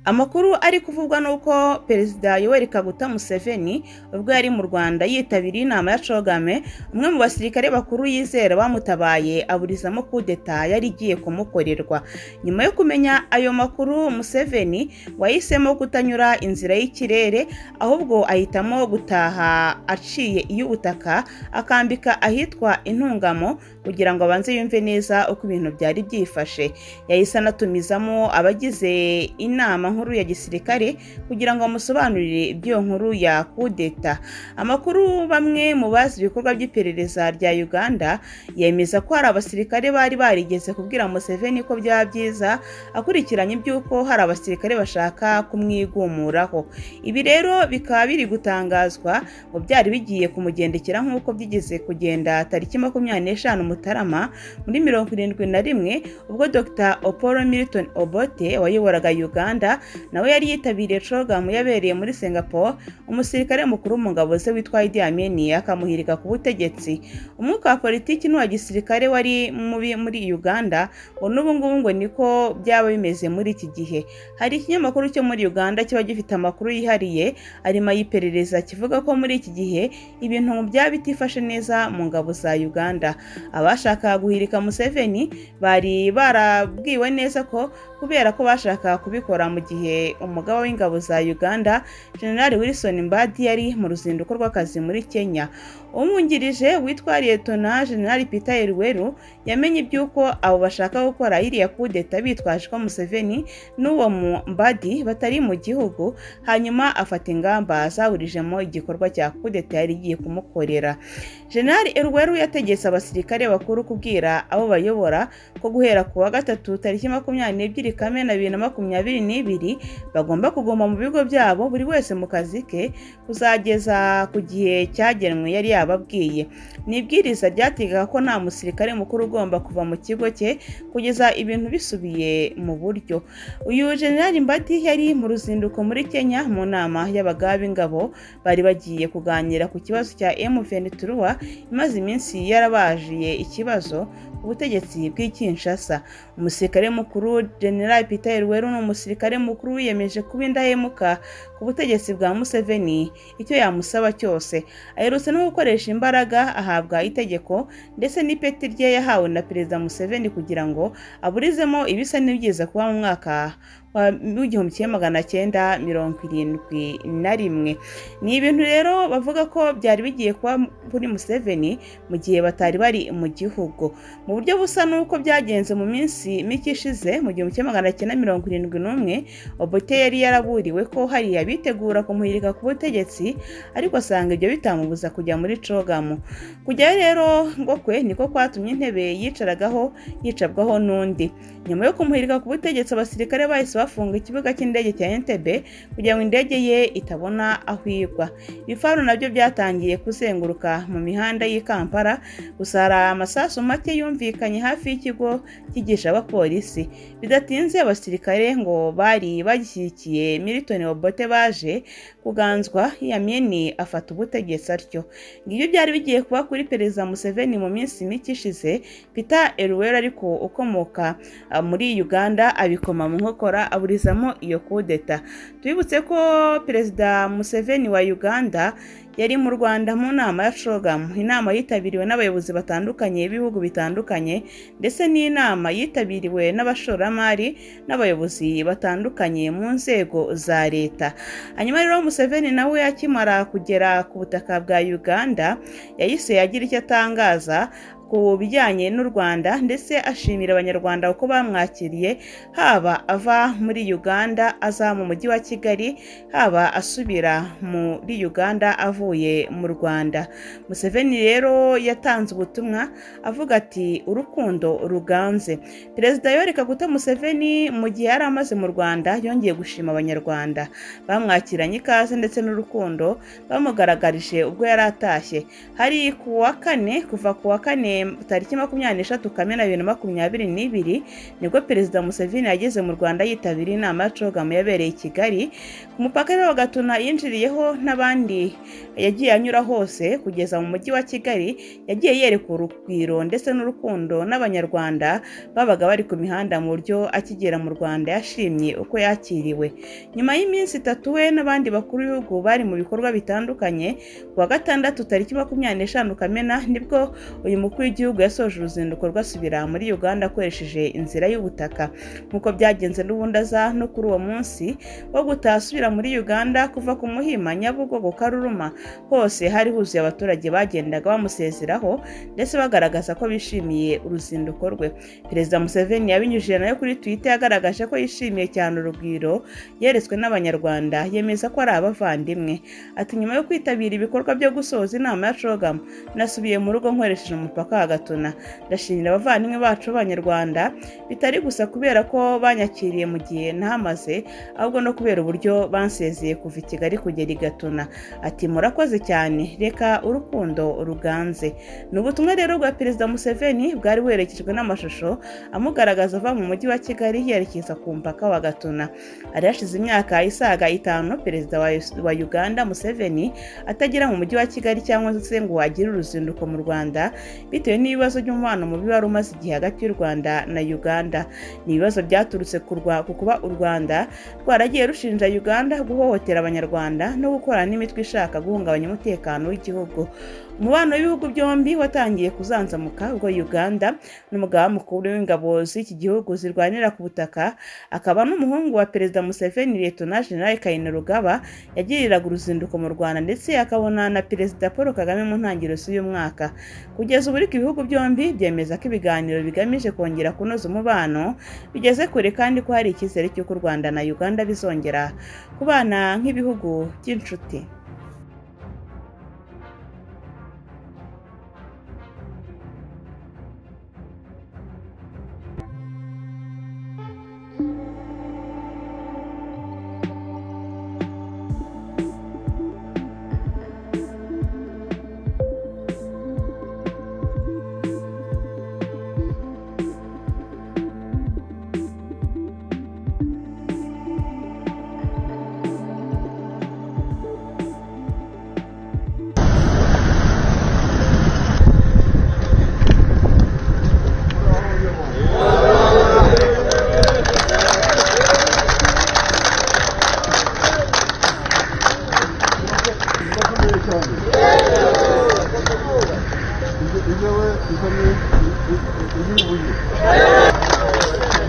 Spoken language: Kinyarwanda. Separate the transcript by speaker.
Speaker 1: Amakuru ari kuvugwa nuko Perezida Yoweri Kaguta Museveni ubwo yari mu Rwanda yitabiriye inama ya Cogame, umwe mu basirikare bakuru yizera bamutabaye aburizamo kudeta yari igiye kumukorerwa. Nyuma yo kumenya ayo makuru, Museveni wahisemo kutanyura inzira y'ikirere, ahubwo ahitamo gutaha aciye iy'ubutaka akambika ahitwa Intungamo kugira ngo abanze yumve neza uko ibintu byari byifashe. Yahise anatumizamo abagize inama nkuru ya gisirikare kugira ngo amusobanurire iby'iyo nkuru ya kudeta. Amakuru bamwe mu bazi ibikorwa by'iperereza rya Uganda yemeza ko hari abasirikare bari barigeze kubwira Museveni ko byaba byiza akurikiranye iby'uko hari abasirikare bashaka kumwigumuraho. Ibi rero bikaba biri gutangazwa ngo byari bigiye kumugendekera nk'uko byigeze kugenda tariki 25 Mutarama muri 71 ubwo Dr. Opolo Milton Obote wayoboraga Uganda nawe yari yitabiriye Cogame yabereye muri Singapore. Umusirikare mukuru mu ngabo ze witwa Idi Amin akamuhirika ku butegetsi. Umwuka wa politiki n'uwa gisirikare wari muri Uganda ngo n'ubu ngubu ngo niko byaba bimeze muri iki gihe. Hari ikinyamakuru cyo muri Uganda kiba gifite amakuru yihariye arimo yiperereza kivuga ko muri iki gihe ibintu byaba bitifashe neza mu ngabo za Uganda. Abashaka guhirika Museveni bari barabwiwe neza ko kubera ko bashaka kubikora mu gihe umugaba w'ingabo za Uganda General Wilson Mbadi yari mu ruzinduko rw'akazi muri Kenya. Umwungirije witwa Lieutenant General Peter Elweru yamenye iby'uko abo bashaka gukora iriya kudeta bitwaje ko Museveni n'uwo Mbadi batari mu gihugu, hanyuma afata ingamba zaburijemo igikorwa cya kudeta yari igiye kumukorera. General Elweru yategetse abasirikare bakuru kubwira abo bayobora ko guhera ku wa gatatu tariki 22 Kamena 2022 bagomba kuguma mu bigo byabo buri wese mu kazi ke kuzageza ku gihe cyagenwe yari yababwiye. Nibwiriza ryategaga ko nta musirikare mukuru ugomba kuva mu kigo cye kugeza ibintu bisubiye mu buryo. Uyu General Mbadi yari mu ruzinduko muri Kenya mu nama y'abagaba b'ingabo bari bagiye kuganira ku kibazo cya M23 imaze iminsi yarabajiye ikibazo ubutegetsi bw'Kinshasa. Umusirikare mukuru General Peter Elweru n'umusirikare mukuru wiyemeje kuba indahemuka ku butegetsi bwa Museveni icyo yamusaba cyose. Aherutse no gukoresha imbaraga ahabwa itegeko ndetse n'ipeti rye yahawe na Perezida Museveni kugira ngo aburizemo ibisa n'ibyiza kuba mu mwaka wa 1971. Ni ibintu rero bavuga ko byari bigiye kuba kuri Museveni mu gihe batari bari mu gihugu, mu buryo busa n'uko byagenze mu minsi mike ishize mu 1971. Obote yari yaraburiwe ko hari abitegura kumuhirika ku butegetsi, ariko asanga ibyo bitamubuza kujya muri Cogame. Kujya rero ngo kwe niko kwatumye intebe yicabwaho n'undi. Nyuma yo kumuhirika ku butegetsi, abasirikare bahise bafunga ikibuga cy'indege cya Entebbe kugira ngo indege ye itabona aho igwa. Ibifaru nabyo byatangiye kuzenguruka mu mihanda y'i Kampala, gusa hari amasasu make yumvikanye hafi y'ikigo cyigisha abapolisi. Bidatinze abasirikare ngo bari bagishyigikiye Milton Obote baje kuganzwa, Amin afata ubutegetsi atyo. Ngibyo byari bigiye kuba kuri Perezida Museveni mu minsi mike ishize. Peter Elweru ariko ukomoka muri Uganda abikoma mu nkokora aburizamo iyo kudeta. Tubibutse ko Perezida Museveni wa Uganda yari mu Rwanda mu nama ya Cogame, inama yitabiriwe n'abayobozi batandukanye b'ibihugu bitandukanye ndetse n'inama yitabiriwe n'abashoramari n'abayobozi batandukanye mu nzego za leta. Hanyuma rero Museveni nawe akimara kugera ku butaka bwa Uganda yahise agira icyo atangaza ku bijyanye n'u Rwanda ndetse ashimira abanyarwanda uko bamwakiriye, haba ava muri Uganda aza mu mujyi wa Kigali, haba asubira muri Uganda avuye mu Rwanda. Museveni rero yatanze ubutumwa avuga ati urukundo ruganze. Perezida Yoweri Kaguta Museveni mu gihe yari amaze mu Rwanda yongeye gushima abanyarwanda bamwakiranye ikaze ndetse n'urukundo bamugaragarije ubwo yari atashye. Hari kuwa kane tariki 23 Kamena 2022 nibwo Perezida Museveni yageze mu Rwanda yitabiriye inama ya CHOGM yabereye i Kigali. Ku mupaka wa Gatuna yinjiriyeho n'abandi yagiye anyura hose kugeza mu mujyi wa Kigali, yagiye yereka urugwiro ndetse n'urukundo n'abanyarwanda babaga bari ku mihanda mu buryo akigera mu Rwanda yashimye uko yakiriwe. Nyuma y'iminsi 3 we n'abandi bakuru b'ibihugu bari mu bikorwa bitandukanye, ku wa gatandatu tariki 25 Kamena nibwo uyu mukuru w'igihugu yasoje uruzinduko rwasubira muri Uganda akoresheje inzira y'ubutaka. Nkuko byagenze n'ubundi aza no kuri uwo munsi wo gutasubira muri Uganda kuva ku Muhima, Nyabugogo, Karuruma, hose hari huzuye abaturage bagendaga bamusezeraho ndetse bagaragaza ko bishimiye uruzinduko rwe. Perezida Museveni yabinyujije nayo kuri Twitter yagaragaje ko yishimiye cyane urugwiro yeretswe n'abanyarwanda, yemeza ko ari abavandimwe. Ati nyuma yo kwitabira ibikorwa byo gusoza inama ya CHOGM nasubiye mu rugo nkoresheje umupaka wa Gatuna. Ndashimira abavandimwe bacu b'abanyarwanda, bitari gusa kubera ko banyakiriye mu gihe nahamaze, ahubwo no kubera uburyo bansezeye kuva i Kigali kugera i Gatuna. Ati murakoze cyane, reka urukundo uruganze. Ni ubutumwa rero bwa Perezida Museveni bwari werekejwe n'amashusho amugaragaza ava mu mujyi wa Kigali yerekeza ku mpaka wa Gatuna. Ari hashize imyaka isaga 5 Perezida wa Uganda Museveni atagera mu mujyi wa Kigali cyangwa se ngo agire uruzinduko mu Rwanda, bitewe n'ibibazo by'umubano mubi wari umaze igihe hagati y'u Rwanda na Uganda. Ni ibibazo byaturutse ku kuba u Rwanda rwaragiye rushinja Uganda guhohotera abanyarwanda no gukorana n'imitwe ishaka guhungabanya umutekano w'igihugu. Umubano w'ibihugu byombi watangiye kuzanzamuka ubwo Uganda n'umugaba mukuru w'ingabo z'iki gihugu zirwanira ku butaka, akaba n'umuhungu wa Perezida Museveni Lieutenant General Kainerugaba yagiriraga uruzinduko mu Rwanda ndetse akabona na Perezida Paul Kagame mu ntangiriro z'uyu mwaka. Kugeza ubu ibihugu byombi byemeza ko ibiganiro bigamije kongera kunoza umubano bigeze kure kandi ko hari icyizere cy'uko u Rwanda na Uganda bizongera kubana nk'ibihugu by'inshuti.
Speaker 2: 이거는 이거는 이게 뭐지?